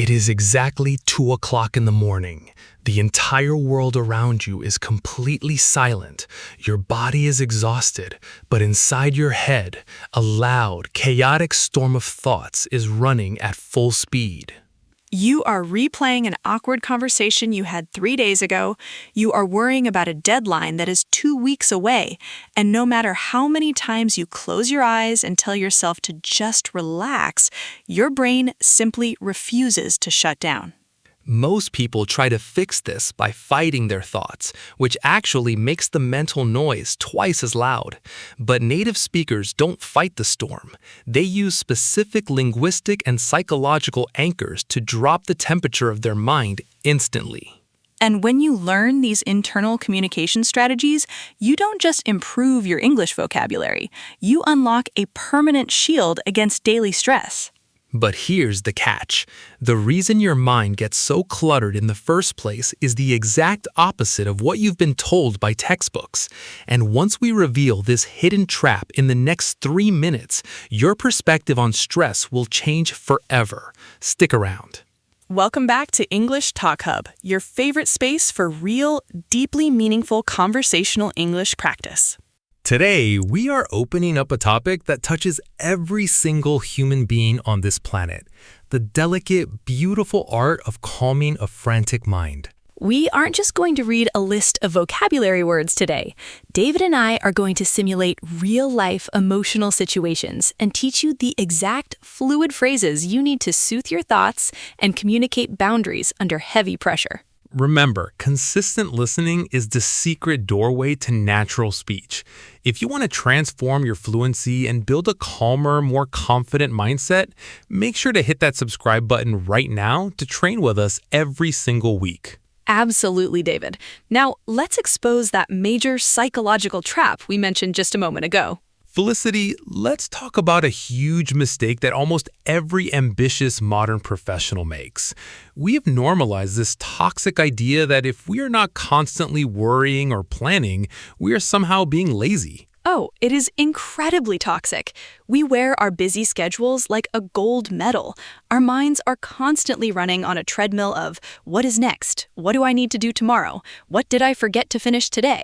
It is exactly 2 o'clock in the morning. The entire world around you is completely silent. Your body is exhausted, but inside your head, a loud, chaotic storm of thoughts is running at full speed. You are replaying an awkward conversation you had 3 days ago. You are worrying about a deadline that is 2 weeks away. And no matter how many times you close your eyes and tell yourself to just relax, your brain simply refuses to shut down. Most people try to fix this by fighting their thoughts, which actually makes the mental noise twice as loud. But native speakers don't fight the storm. They use specific linguistic and psychological anchors to drop the temperature of their mind instantly. And when you learn these internal communication strategies, you don't just improve your English vocabulary, you unlock a permanent shield against daily stress. But here's the catch. The reason your mind gets so cluttered in the first place is the exact opposite of what you've been told by textbooks. And once we reveal this hidden trap in the next 3 minutes, your perspective on stress will change forever. Stick around. Welcome back to English TalkHub, your favorite space for real, deeply meaningful conversational English practice. Today, we are opening up a topic that touches every single human being on this planet, the delicate, beautiful art of calming a frantic mind. We aren't just going to read a list of vocabulary words today. David and I are going to simulate real-life emotional situations and teach you the exact fluid phrases you need to soothe your thoughts and communicate boundaries under heavy pressure. Remember, consistent listening is the secret doorway to natural speech. If you want to transform your fluency and build a calmer, more confident mindset, make sure to hit that subscribe button right now to train with us every single week. Absolutely, David. Now, let's expose that major psychological trap we mentioned just a moment ago. Felicity, let's talk about a huge mistake that almost every ambitious modern professional makes. We have normalized this toxic idea that if we are not constantly worrying or planning, we are somehow being lazy. Oh, it is incredibly toxic. We wear our busy schedules like a gold medal. Our minds are constantly running on a treadmill of what is next? What do I need to do tomorrow? What did I forget to finish today?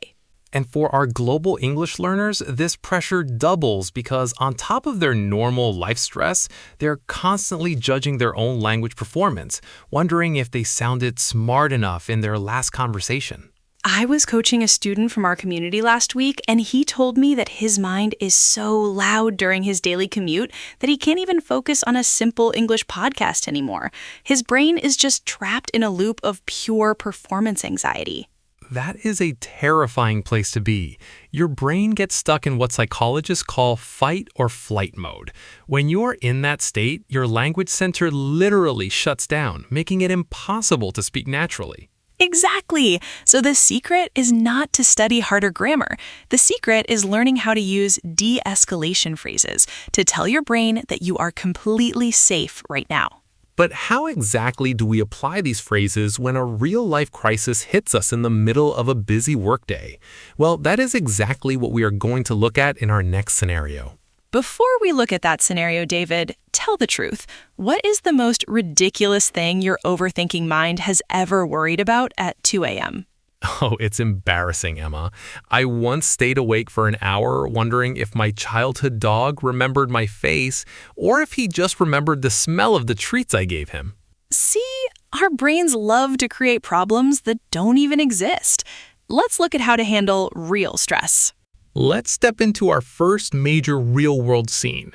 And for our global English learners, this pressure doubles because on top of their normal life stress, they're constantly judging their own language performance, wondering if they sounded smart enough in their last conversation. I was coaching a student from our community last week, and he told me that his mind is so loud during his daily commute that he can't even focus on a simple English podcast anymore. His brain is just trapped in a loop of pure performance anxiety. That is a terrifying place to be. Your brain gets stuck in what psychologists call fight or flight mode. When you're in that state, your language center literally shuts down, making it impossible to speak naturally. Exactly. So the secret is not to study harder grammar. The secret is learning how to use de-escalation phrases to tell your brain that you are completely safe right now. But how exactly do we apply these phrases when a real-life crisis hits us in the middle of a busy workday? Well, that is exactly what we are going to look at in our next scenario. Before we look at that scenario, David, tell the truth. What is the most ridiculous thing your overthinking mind has ever worried about at 2 a.m.? Oh, it's embarrassing, Emma. I once stayed awake for an hour wondering if my childhood dog remembered my face or if he just remembered the smell of the treats I gave him. See, our brains love to create problems that don't even exist. Let's look at how to handle real stress. Let's step into our first major real-world scene.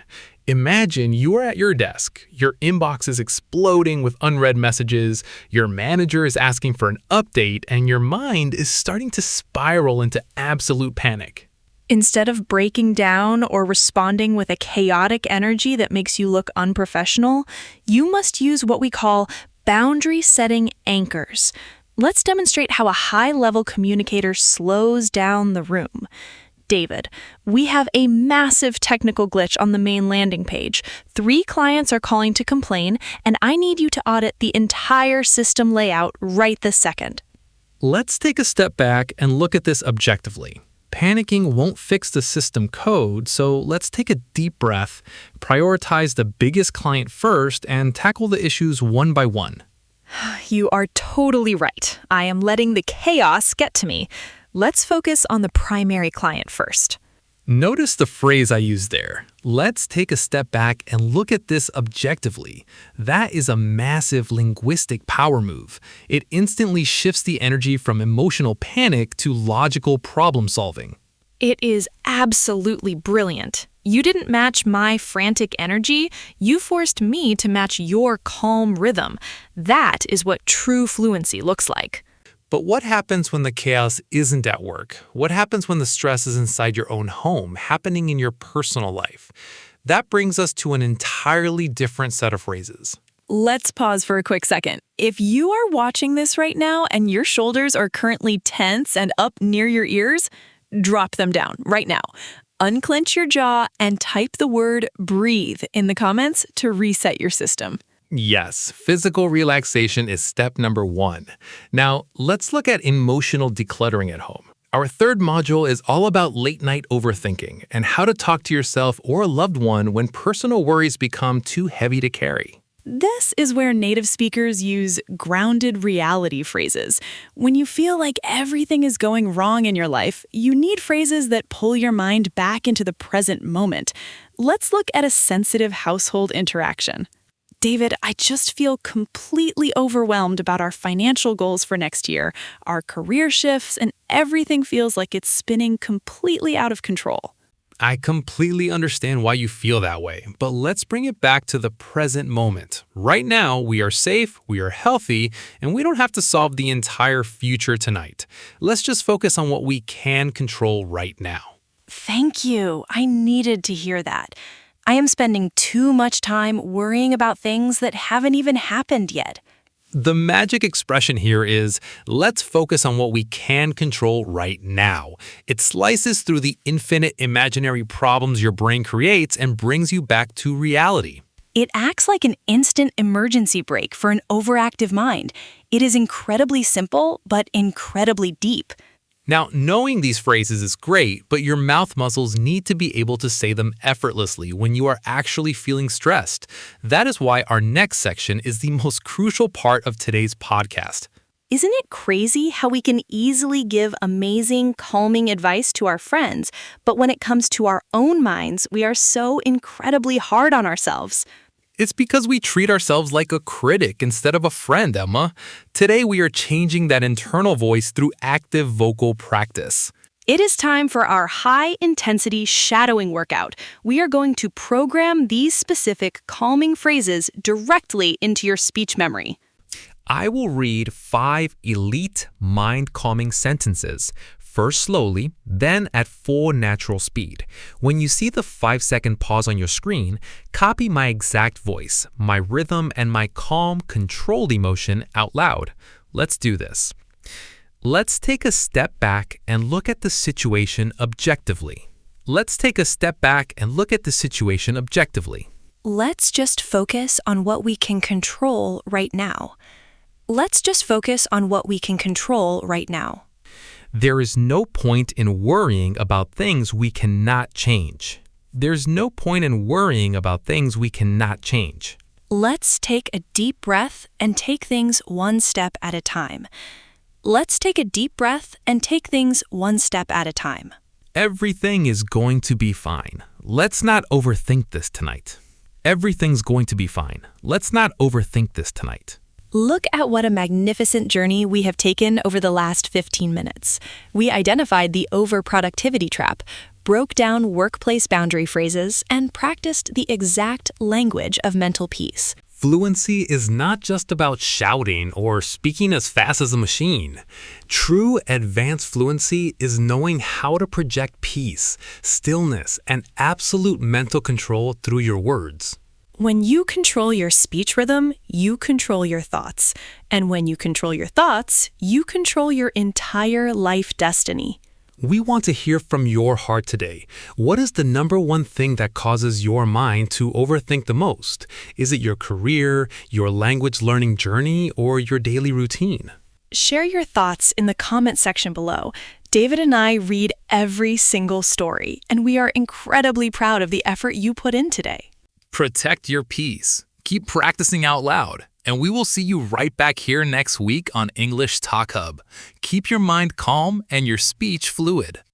Imagine you are at your desk, your inbox is exploding with unread messages, your manager is asking for an update, and your mind is starting to spiral into absolute panic. Instead of breaking down or responding with a chaotic energy that makes you look unprofessional, you must use what we call boundary-setting anchors. Let's demonstrate how a high-level communicator slows down the room. David, we have a massive technical glitch on the main landing page. 3 clients are calling to complain, and I need you to audit the entire system layout right this second. Let's take a step back and look at this objectively. Panicking won't fix the system code, so let's take a deep breath, prioritize the biggest client first, and tackle the issues one by one. You are totally right. I am letting the chaos get to me. Let's focus on the primary client first. Notice the phrase I used there. Let's take a step back and look at this objectively. That is a massive linguistic power move. It instantly shifts the energy from emotional panic to logical problem solving. It is absolutely brilliant. You didn't match my frantic energy. You forced me to match your calm rhythm. That is what true fluency looks like. But what happens when the chaos isn't at work? What happens when the stress is inside your own home, happening in your personal life? That brings us to an entirely different set of phrases. Let's pause for a quick second. If you are watching this right now and your shoulders are currently tense and up near your ears, drop them down right now. Unclench your jaw and type the word breathe in the comments to reset your system. Yes, physical relaxation is step number 1. Now, let's look at emotional decluttering at home. Our third module is all about late-night overthinking and how to talk to yourself or a loved one when personal worries become too heavy to carry. This is where native speakers use grounded reality phrases. When you feel like everything is going wrong in your life, you need phrases that pull your mind back into the present moment. Let's look at a sensitive household interaction. David, I just feel completely overwhelmed about our financial goals for next year, our career shifts, and everything feels like it's spinning completely out of control. I completely understand why you feel that way, but let's bring it back to the present moment. Right now, we are safe, we are healthy, and we don't have to solve the entire future tonight. Let's just focus on what we can control right now. Thank you. I needed to hear that. I am spending too much time worrying about things that haven't even happened yet. The magic expression here is, let's focus on what we can control right now. It slices through the infinite imaginary problems your brain creates and brings you back to reality. It acts like an instant emergency brake for an overactive mind. It is incredibly simple, but incredibly deep. Now, knowing these phrases is great, but your mouth muscles need to be able to say them effortlessly when you are actually feeling stressed. That is why our next section is the most crucial part of today's podcast. Isn't it crazy how we can easily give amazing, calming advice to our friends, but when it comes to our own minds, we are so incredibly hard on ourselves? It's because we treat ourselves like a critic instead of a friend, Emma. Today, we are changing that internal voice through active vocal practice. It is time for our high-intensity shadowing workout. We are going to program these specific calming phrases directly into your speech memory. I will read 5 elite mind-calming sentences, first slowly, then at full natural speed. When you see the 5-second pause on your screen, copy my exact voice, my rhythm, and my calm, controlled emotion out loud. Let's do this. Let's take a step back and look at the situation objectively. Let's take a step back and look at the situation objectively. Let's just focus on what we can control right now. Let's just focus on what we can control right now. There is no point in worrying about things we cannot change. There's no point in worrying about things we cannot change. Let's take a deep breath and take things one step at a time. Let's take a deep breath and take things one step at a time. Everything is going to be fine. Let's not overthink this tonight. Everything's going to be fine. Let's not overthink this tonight. Look at what a magnificent journey we have taken over the last 15 minutes. We identified the overproductivity trap, broke down workplace boundary phrases, and practiced the exact language of mental peace. Fluency is not just about shouting or speaking as fast as a machine. True advanced fluency is knowing how to project peace, stillness, and absolute mental control through your words. When you control your speech rhythm, you control your thoughts. And when you control your thoughts, you control your entire life destiny. We want to hear from your heart today. What is the number one thing that causes your mind to overthink the most? Is it your career, your language learning journey, or your daily routine? Share your thoughts in the comment section below. David and I read every single story, and we are incredibly proud of the effort you put in today. Protect your peace. Keep practicing out loud. And we will see you right back here next week on English TalkHub. Keep your mind calm and your speech fluid.